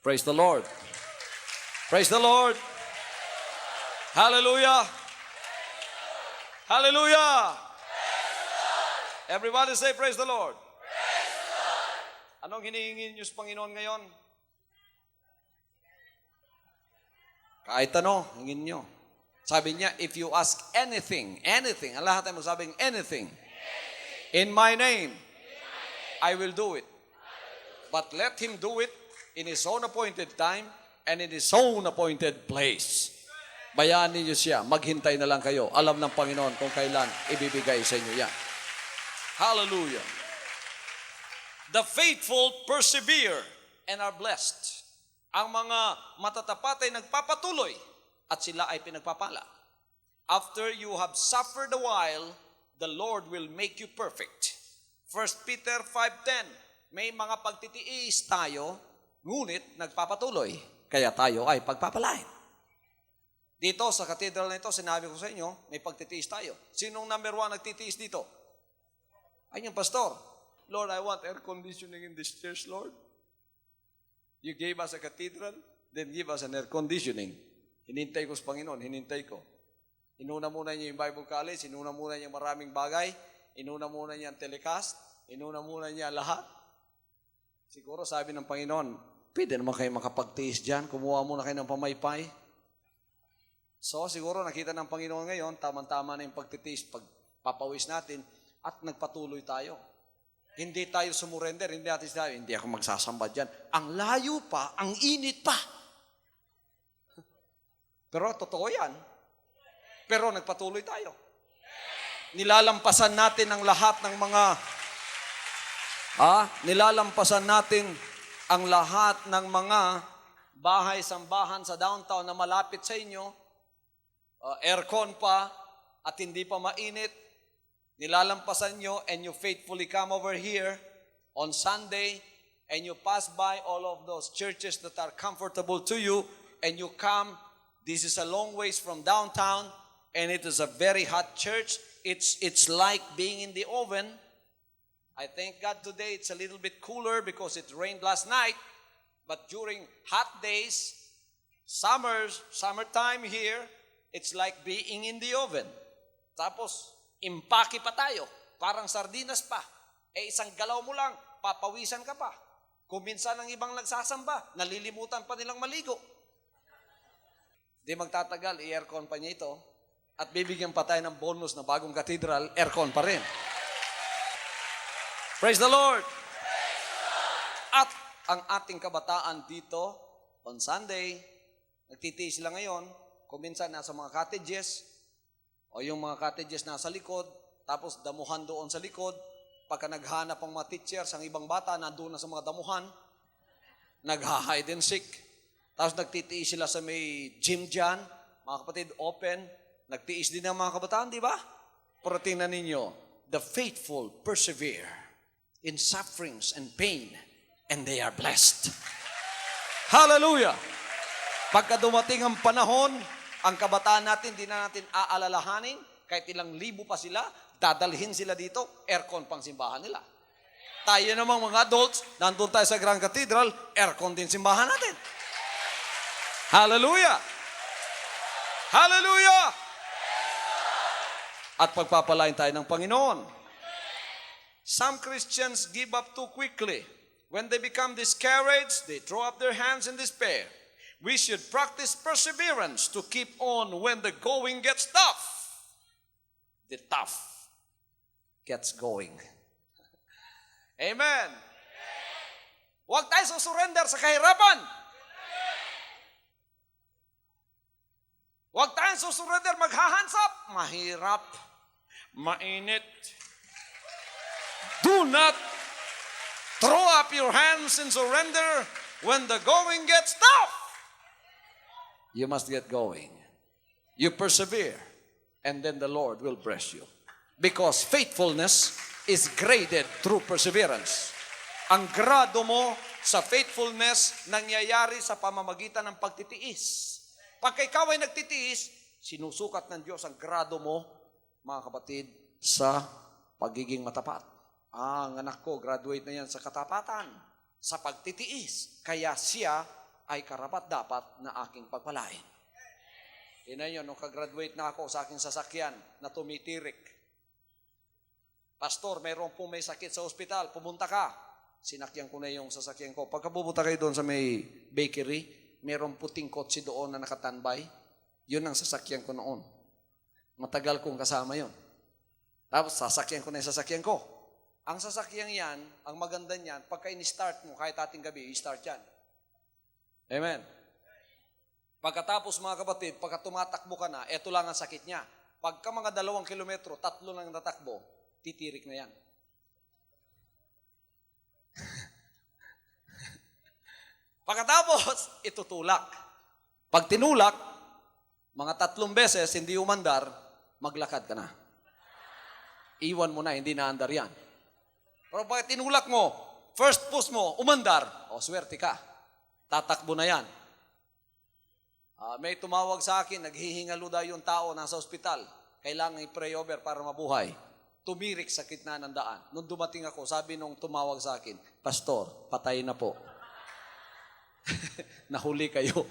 A: Praise the Lord. Praise the Lord. Hallelujah. Hallelujah. Everybody say, praise the Lord. Anong hinihingi niyo sa Panginoon ngayon? Kahit ano, hingin nyo. Sabi niya, if you ask anything, ang lahat ay magsabing anything, in my name, I will do it. But let him do it in his own appointed time and in his own appointed place. Bayaan niyo siya, maghintay na lang kayo. Alam ng Panginoon kung kailan ibibigay sa inyo yan. Hallelujah. The faithful persevere and are blessed. Ang mga matatapat ay nagpapatuloy at sila ay pinagpapala. After you have suffered a while, the Lord will make you perfect. 1 Peter 5:10, may mga pagtitiis tayo, ngunit nagpapatuloy, kaya tayo ay pagpapalain. Dito sa cathedral na ito, sinabi ko sa inyo, may pagtitiis tayo. Sinong number 1 nagtitiis dito? Ay yung pastor. Lord, I want air conditioning in this church, Lord. You gave us a cathedral, then give us an air conditioning. Hinintay ko sa Panginoon, hinintay ko. Inuna muna niya yung Bible College, inuna muna niya maraming bagay, inuna muna niya ang telecast, inuna muna niya lahat. Siguro sabi ng Panginoon, pwede naman kayo makapagtiis dyan, kumuha muna kayo ng pamaypay. So siguro nakita ng Panginoon ngayon, tamang-tama na yung pagtitiis, pagpapawis natin, at nagpatuloy tayo. Hindi tayo sumurrender, hindi natin sinabi, hindi ako magsasamba dyan. Ang layo pa, ang init pa. Pero totoo yan. Pero nagpatuloy tayo. Nilalampasan natin ang lahat ng mga, nilalampasan natin ang lahat ng mga bahay-sambahan sa downtown na malapit sa inyo, aircon pa, at hindi pa mainit. Nilalampasan nyo and you faithfully come over here on Sunday and you pass by all of those churches that are comfortable to you and you come. This is a long ways from downtown and it is a very hot church. It's like being in the oven. I thank God today it's a little bit cooler because it rained last night. But during hot days, summertime here, it's like being in the oven. Tapos, impake pa tayo, parang sardinas pa. Isang galaw mo lang, papawisan ka pa. Kung minsan ang ibang nagsasamba, nalilimutan pa nilang maligo. Di magtatagal, i-aircon pa niya ito, at bibigyan pa tayo ng bonus na bagong cathedral, aircon pa rin. Praise the Lord! At ang ating kabataan dito, on Sunday, nagtitiis sila ngayon, kung minsan nasa mga cottages, o yung mga cottages nasa likod, tapos damuhan doon sa likod. Pagka naghanap ang mga teachers, ang ibang bata, nandun na sa mga damuhan, nagha-hide and seek. Tapos nagtitiis sila sa may gym dyan, mga kapatid, open. Nagtiis din ang mga kabataan, di ba? Pero tingnan ninyo, the faithful persevere in sufferings and pain, and they are blessed. Hallelujah! Pagka dumating ang panahon, ang kabataan natin, di na natin aalalahanin, kahit ilang libo pa sila, dadalhin sila dito, aircon pang simbahan nila. Tayo namang mga adults, nandun tayo sa Grand Cathedral, aircon din simbahan natin. Hallelujah! Hallelujah! At pagpapalain tayo ng Panginoon. Some Christians give up too quickly. When they become discouraged, they throw up their hands in despair. We should practice perseverance to keep on when the going gets tough. The tough gets going. Amen. Huwag tayo susurrender sa kahirapan. Huwag tayo susurrender maghahansap. Mahirap. Mainit. Do not throw up your hands and surrender when the going gets tough. You must get going. You persevere, and then the Lord will bless you. Because faithfulness is graded through perseverance. Ang grado mo sa faithfulness nangyayari sa pamamagitan ng pagtitiis. Pagka ikaw ay nagtitiis, sinusukat ng Diyos ang grado mo, mga kapatid, sa pagiging matapat. Ang anak ko, graduate na yan sa katapatan, sa pagtitiis. Kaya siya ay karapat-dapat na aking pagpalain. Tingnan nyo, nung kagraduate na ako sa aking sasakyan na tumitirik. Pastor, mayroon po may sakit sa ospital, pumunta ka. Sinakyan ko na yung sasakyan ko. Pagka pupunta kayo doon sa may bakery, Merong puting kotse doon na nakatanbay. Yun ang sasakyan ko noon. Matagal kong kasama yon. Tapos sasakyan ko na yung sasakyan ko. Ang sasakyan yan, ang maganda niyan, pagka in-start mo, kahit ating gabi, i-start yan. Amen. Pagkatapos mga kapatid, pagka tumatakbo ka na, eto lang ang sakit niya. Pagka mga 2 kilometro, 3 lang natakbo, titirik na yan. Pagkatapos, itutulak. Pag tinulak, mga 3 beses, hindi umandar, maglakad ka na. Iwan mo na, hindi naandar yan. Pero pag tinulak mo, first push mo, umandar, swerte ka. Tatakbo na yan. May tumawag sa akin, naghihingalo daw yung tao nasa ospital. Kailangan i-pray over para mabuhay. Tumirik sa gitna ng daan. Nung dumating ako, sabi nung tumawag sa akin, Pastor, patay na po. Nahuli kayo.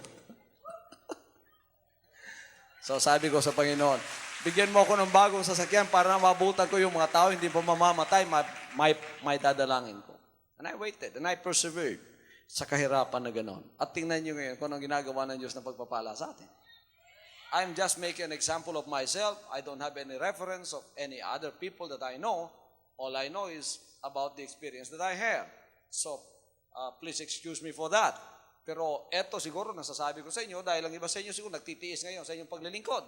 A: So sabi ko sa Panginoon, bigyan mo ako ng bagong sasakyan para mabutan ko yung mga tao, hindi pa mamamatay, may dadalangin ko. And I waited, and I persevered sa kahirapan na gano'n. At tingnan nyo ngayon kung anong ginagawa ng Diyos na pagpapala sa atin. I'm just making an example of myself. I don't have any reference of any other people that I know. All I know is about the experience that I have. So, please excuse me for that. Pero eto siguro nasasabi ko sa inyo dahil ang iba sa inyo siguro nagtitiis ngayon sa inyong paglilingkod.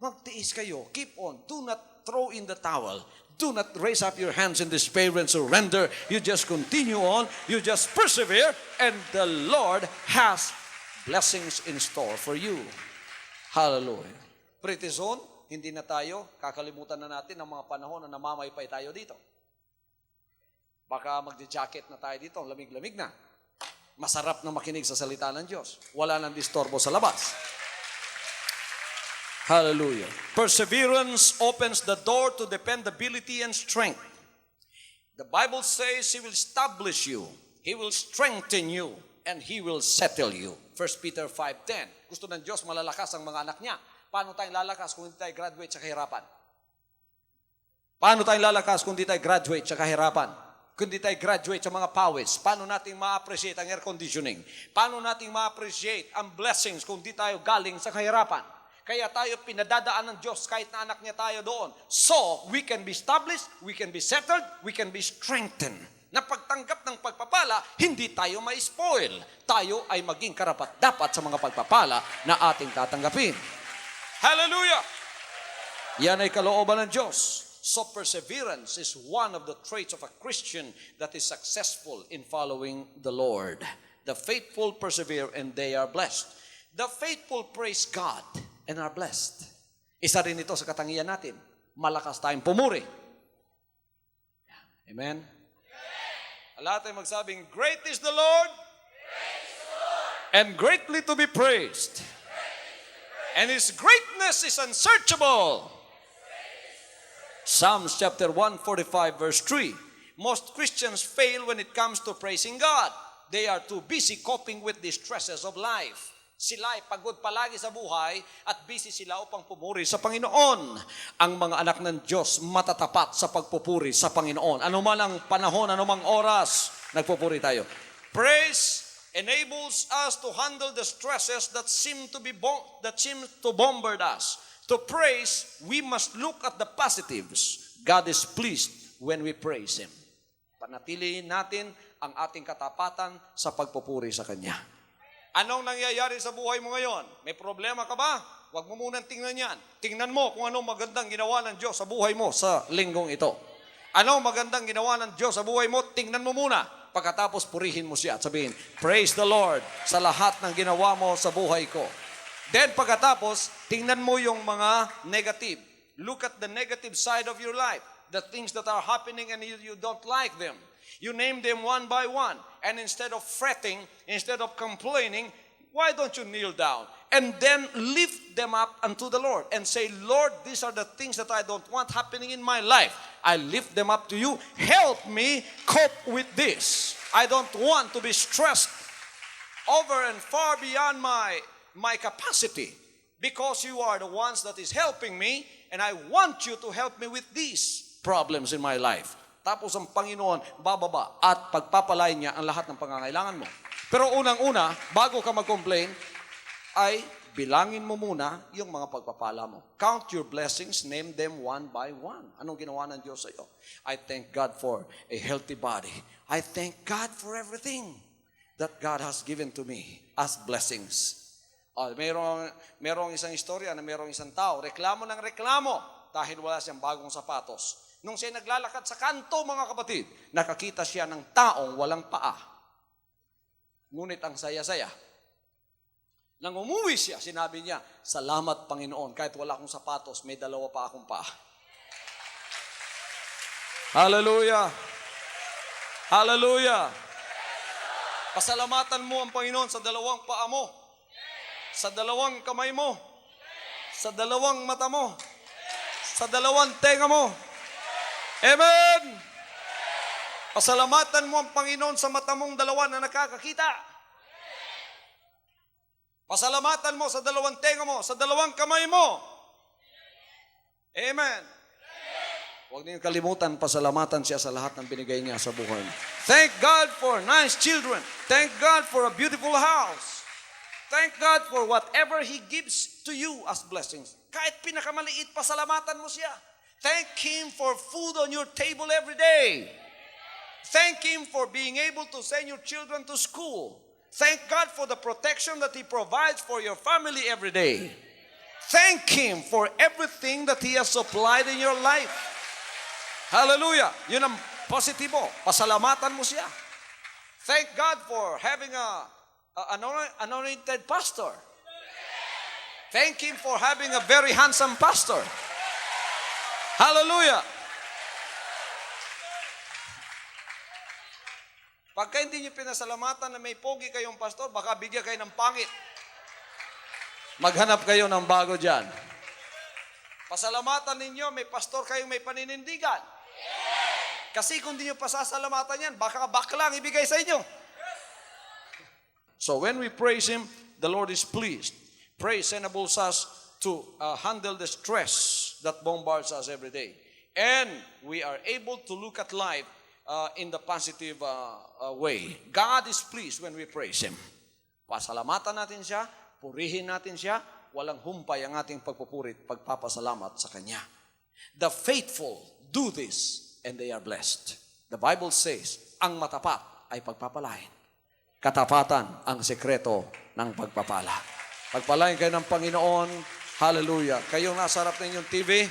A: Magtiis kayo. Keep on. Do not throw in the towel. Do not raise up your hands in despair and surrender. You just continue on. You just persevere. And the Lord has blessings in store for you. Hallelujah. Pretty soon, hindi na tayo, kakalimutan na natin ang mga panahon na namamaypay tayo dito. Baka magdi-jacket na tayo dito, lamig-lamig na. Masarap na makinig sa salita ng Diyos. Wala nang disturbo sa labas. Hallelujah. Perseverance opens the door to dependability and strength. The Bible says He will establish you, He will strengthen you, and He will settle you. 1 Peter 5:10. Gusto ng Diyos malalakas ang mga anak niya. Paano tayong lalakas kung hindi tayo graduate sa kahirapan? Paano tayong lalakas kung hindi tayo graduate sa kahirapan? Kung hindi tayo graduate sa mga pawis? Paano natin ma-appreciate ang air conditioning? Paano natin ma-appreciate ang blessings kung hindi tayo galing sa kahirapan? Kaya tayo pinadadaan ng Diyos kahit na anak niya tayo doon. So, we can be established, we can be settled, we can be strengthened. Na pagtanggap ng pagpapala, hindi tayo ma-spoil. Tayo ay maging karapat-dapat sa mga pagpapala na ating tatanggapin. Hallelujah! Yan ay kalooban ng Diyos. So perseverance is one of the traits of a Christian that is successful in following the Lord. The faithful persevere and they are blessed. The faithful praise God and are blessed. Isa rin ito sa katangian natin. Malakas tayong pumuri. Amen? Lahat ay magsabing, great is the Lord, and greatly to be praised. And His greatness is unsearchable. Psalms chapter 145 verse 3. Most Christians fail when it comes to praising God. They are too busy coping with the stresses of life. Sila ay pagod palagi sa buhay at busy sila upang pumuri sa Panginoon. Ang mga anak ng Diyos matatapat sa pagpupuri sa Panginoon. Ano man ang panahon, ano mang oras, nagpupuri tayo. Praise enables us to handle the stresses that seem to bombard us. To praise, we must look at the positives. God is pleased when we praise Him. Panatilihin natin ang ating katapatan sa pagpupuri sa Kanya. Anong nangyayari sa buhay mo ngayon? May problema ka ba? Huwag mo munang tingnan yan. Tingnan mo kung anong magandang ginawa ng Diyos sa buhay mo sa linggong ito. Anong magandang ginawa ng Diyos sa buhay mo? Tingnan mo muna. Pagkatapos purihin mo siya at sabihin, praise the Lord sa lahat ng ginawa mo sa buhay ko. Then pagkatapos, tingnan mo yung mga negative. Look at the negative side of your life. The things that are happening and you don't like them. You name them one by one. And instead of fretting, instead of complaining, why don't you kneel down? And then lift them up unto the Lord and say, Lord, these are the things that I don't want happening in my life. I lift them up to you. Help me cope with this. I don't want to be stressed over and far beyond my capacity because you are the ones that is helping me and I want you to help me with these problems in my life. Tapos ang Panginoon bababa at pagpapalain niya ang lahat ng pangangailangan mo. Pero unang-una, bago ka mag-complain, ay bilangin mo muna yung mga pagpapala mo. Count your blessings, name them one by one. Anong ginawa ng Diyos sa iyo? I thank God for a healthy body. I thank God for everything that God has given to me as blessings. Merong isang istorya na merong isang tao, reklamo ng reklamo dahil wala siyang bagong sapatos. Nung siya naglalakad sa kanto, mga kapatid, nakakita siya ng taong walang paa. Ngunit ang saya-saya. Nang umuwi siya, sinabi niya, salamat Panginoon, kahit wala akong sapatos, may dalawa pa akong paa. Hallelujah! Hallelujah! Pasalamatan mo ang Panginoon sa dalawang paa mo, sa dalawang kamay mo, sa dalawang mata mo, sa dalawang tenga mo. Amen! Pasalamatan mo ang Panginoon sa mata mong dalawa na nakakakita. Pasalamatan mo sa dalawang tenga mo, sa dalawang kamay mo. Amen. Huwag niyo kalimutan, pasalamatan siya sa lahat ng binigay niya sa buhay mo. Thank God for nice children. Thank God for a beautiful house. Thank God for whatever He gives to you as blessings. Kahit pinakamaliit, pasalamatan mo siya. Thank Him for food on your table every day. Thank Him for being able to send your children to school. Thank God for the protection that He provides for your family every day. Thank Him for everything that He has supplied in your life. Hallelujah! Yun ang positibo. Pasalamatan mo siya. Thank God for having an anointed pastor. Thank Him for having a very handsome pastor. Hallelujah! Pagka hindi niyo pinasalamatan na may pogi kayong pastor, baka bigyan kayo ng pangit. Maghanap kayo ng bago dyan. Pasalamatan ninyo, may pastor kayong may paninindigan. Kasi kung di nyo pasasalamatan yan, baka baklang ibigay sa inyo. So when we praise Him, the Lord is pleased. Praise enables us to handle the stress that bombards us every day. And we are able to look at life in the positive way. God is pleased when we praise Him. Pasalamatan natin siya, purihin natin siya, walang humpay ang ating pagpupurit, pagpapasalamat sa Kanya. The faithful do this and they are blessed. The Bible says, ang matapat ay pagpapalain. Katapatan ang sekreto ng pagpapala. Pagpalain kayo ng Panginoon, hallelujah. Kayong nasa harap ng inyong TV,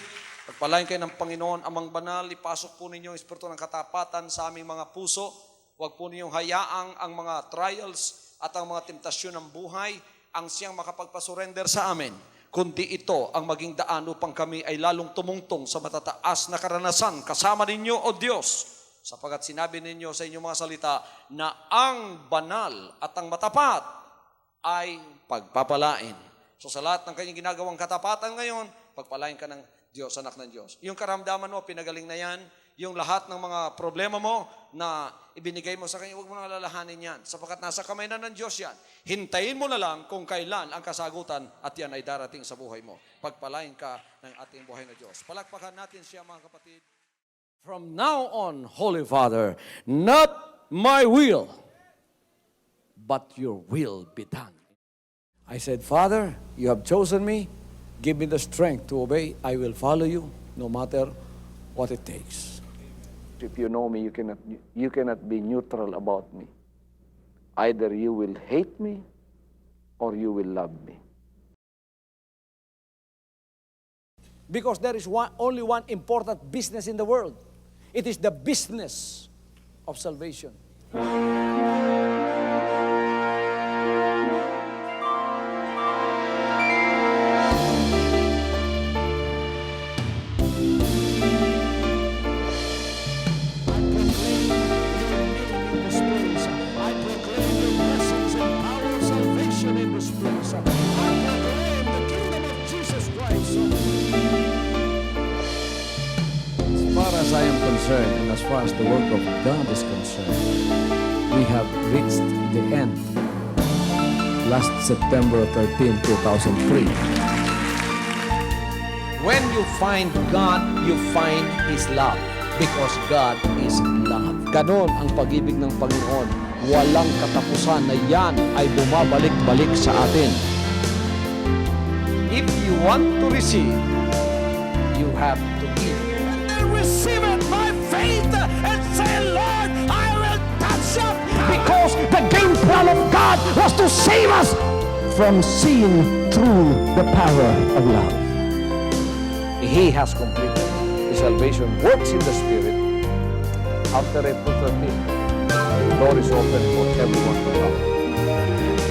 A: pagpalain kayo ng Panginoon, amang banal, ipasok po ninyo ang espiritu ng katapatan sa aming mga puso. Huwag po ninyong hayaang ang mga trials at ang mga temptasyon ng buhay ang siyang makapagpasurrender sa amin, kundi ito ang maging daan upang kami ay lalong tumungtong sa matataas na karanasan kasama ninyo, O Diyos, sapagat sinabi ninyo sa inyong mga salita na ang banal at ang matapat ay pagpapalain. So sa lahat ng kanyang ginagawang katapatan ngayon, pagpalain ka ng Diyos, anak ng Diyos. Yung karamdaman mo, pinagaling na yan. Yung lahat ng mga problema mo na ibinigay mo sa Kanya, huwag mo nang alalahanin yan. Sapagkat nasa kamay na ng Diyos yan. Hintayin mo na lang kung kailan ang kasagutan at yan ay darating sa buhay mo. Pagpalain ka ng ating buhay na Diyos. Palakpakan natin siya, mga kapatid. From now on, Holy Father, not my will, but your will be done. I said, Father, you have chosen me. Give me the strength to obey. I will follow you no matter what it takes.
B: If you know me, you cannot be neutral about me. Either you will hate me or you will love me.
C: Because there is only one important business in the world. It is the business of salvation.
D: As I am concerned, and as far as the work of God is concerned, we have reached the end. Last September 13, 2003.
C: When you find God, you find His love. Because God is love. Ganon ang pag-ibig ng Panginoon walang katapusan na yan ay bumabalik-balik sa atin.
A: If you want to receive,
C: You have to give.
E: And receive it by faith and say, Lord, I will touch your power.
C: Because the game plan of God was to save us from seeing through the power of love. He has completed His salvation works in the Spirit. After April 13, the door is open for everyone to come.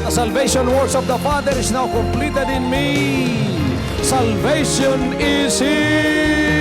C: The salvation works of the Father is now completed in me. Salvation is here.